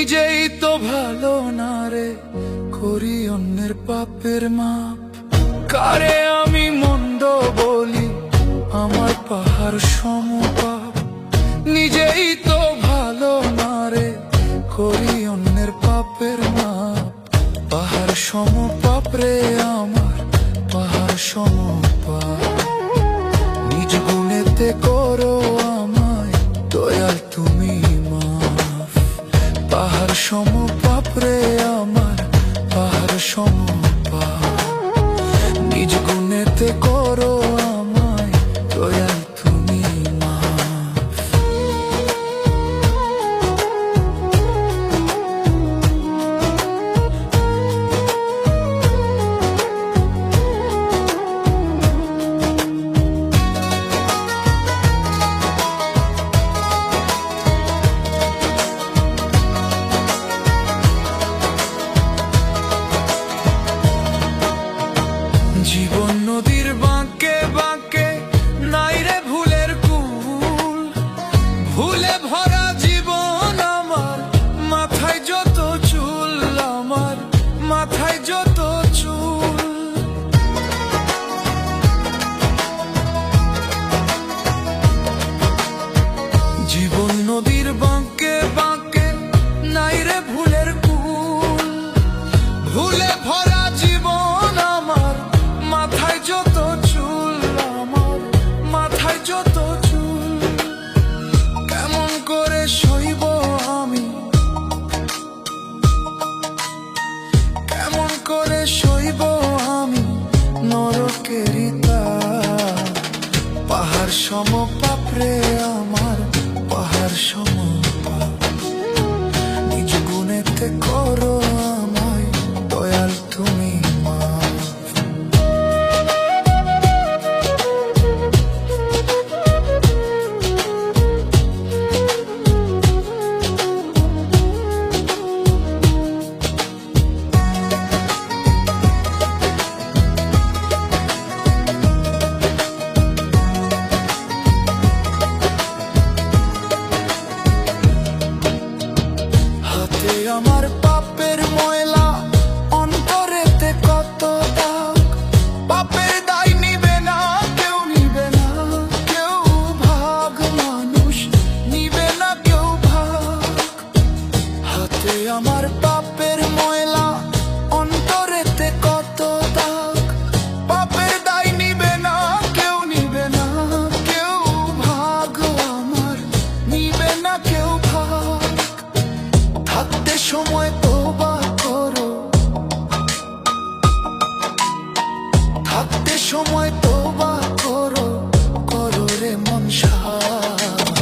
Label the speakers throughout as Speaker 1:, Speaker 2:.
Speaker 1: নিজেই তো ভালো না রে, করি অন্যের পাপের মাপ। কারে আমি মন্দ বলি, আমার পাহাড় সমপাপ। নিজেই তো ভালো না রে, করি অন্যের পাপের মাপ। পাহাড় সমপাপ রে আমার, পাহাড় সমপাপ। নিজ গুণেতে করো আমায় দয়াল তুমি মাফ। পাহাড় সমপাপ রে আমার, পাহাড় সমপাপ। নিজ গুণেতে করো আমায় দয়াল তুমি মাফ। জীবন নদীর বাঁকে বাঁকে, নাই রে ভুলের কুল। ভুলে ভরা জীবন আমার, মাথায় যত চুল আমার, মাথায় যত চুল। জীবন নদীর বাঁকে বাঁকে, নাই রে ভুলের কুল। ভুলে ভরা জীবন আমার, মাথায় যত চুল আমার, মাথায় যত চুল। কেমন করে সইব আমি, কেমন করে সইব আমি নরকেরই তাপ। পাহাড় সমপাপ রে আমার, পাহাড় সমপাপ। নিজ গুণেতে করো আমায় দয়াল তুমি মাফ। হাতে আমার পাপের ময়লা, অন্তরেতে কত দাগ। পাপের দায় নিবে না কেউ, নিবে না কেউ ভাগ। মানুষ নিবে না কেউ ভাগ। হাতে আমার পাপের ময়লা, অন্তরেতে কত দাগ। পাপের দায় নিবে না কেউ, নিবে না কেউ ভাগ। আমার নিবে না কেউ ভাগ। থাকতে সময় তওবা করো, থাকতে সময় তওবা করো, করো রে মন সাফ।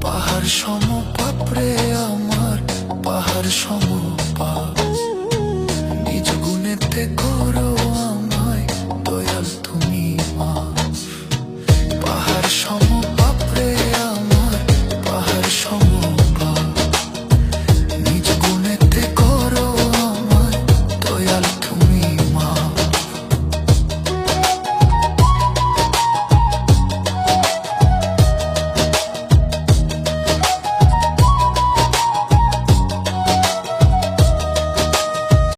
Speaker 1: পাহাড় সমপাপ রে আমার, পাহাড় সমপাপ। নিজ গুণেতে করো আমায় দয়াল তুমি মাফ। পাহাড় সমপাপ রে আমার, পাহাড় সমপাপ। নিজ গুণেতে করো আমায় দয়াল